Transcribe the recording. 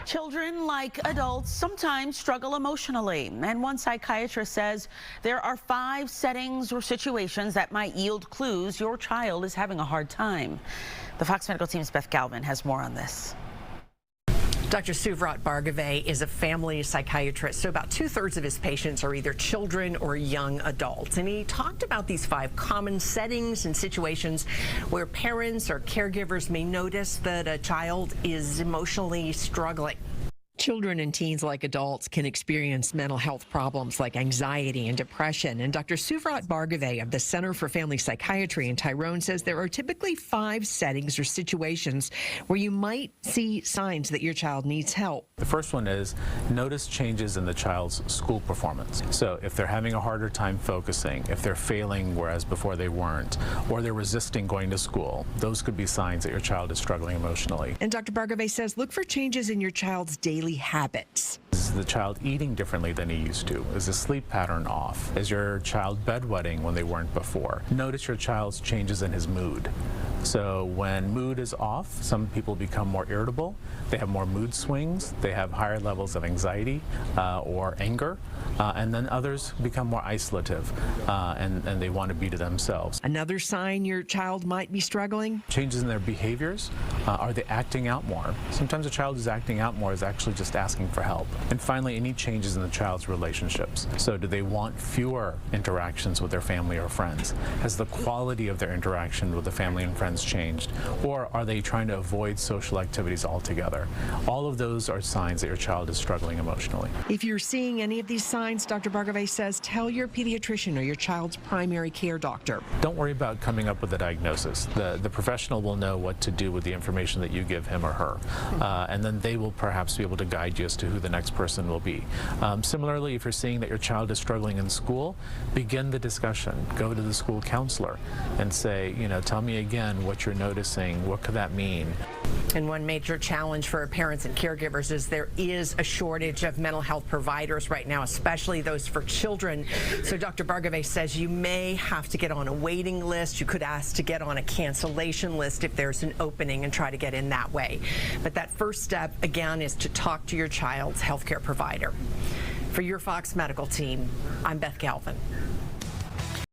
Children, like adults, sometimes struggle emotionally, and one psychiatrist says there are 5 settings or situations that might yield clues your child is having a hard time. The Fox Medical Team's Beth Galvin has more on this. Dr. Suvrat Bhargave is a family psychiatrist, so about 2/3 of his patients are either children or young adults. And he talked about these 5 common settings and situations where parents or caregivers may notice that a child is emotionally struggling. Children and teens, like adults, can experience mental health problems like anxiety and depression. And Dr. Suvrat Bhargave of the Center for Family Psychiatry in Tyrone says there are typically 5 settings or situations where you might see signs that your child needs help. The first one is notice changes in the child's school performance. So if they're having a harder time focusing, if they're failing whereas before they weren't, or they're resisting going to school, those could be signs that your child is struggling emotionally. And Dr. Bhargave says look for changes in your child's daily habits. Is the child eating differently than he used to? Is the sleep pattern off? Is your child bedwetting when they weren't before? Notice your child's changes in his mood. So when mood is off, some people become more irritable, they have more mood swings, they have higher levels of anxiety or anger, and then others become more isolative and they want to be to themselves. Another sign your child might be struggling? Changes in their behaviors. Are they acting out more? Sometimes a child who's acting out more is actually just asking for help. And finally, any changes in the child's relationships. So do they want fewer interactions with their family or friends? Has the quality of their interaction with the family and friends changed? Or are they trying to avoid social activities altogether? All of those are signs that your child is struggling emotionally. If you're seeing any of these signs, Dr. Bhargave says tell your pediatrician or your child's primary care doctor. Don't worry about coming up with a diagnosis. The professional will know what to do with the information that you give him or her. And then they will perhaps be able to guide you as to who the next person will be. Similarly, if you're seeing that your child is struggling in school, begin the discussion. Go to the school counselor and say, tell me again what you're noticing. What could that mean? And one major challenge for parents and caregivers is there is a shortage of mental health providers right now, especially those for children. So Dr. Bhargave says you may have to get on a waiting list. You could ask to get on a cancellation list if there's an opening and try to get in that way. But that first step, again, is to talk to your child's healthcare provider. For your Fox Medical Team, I'm Beth Galvin.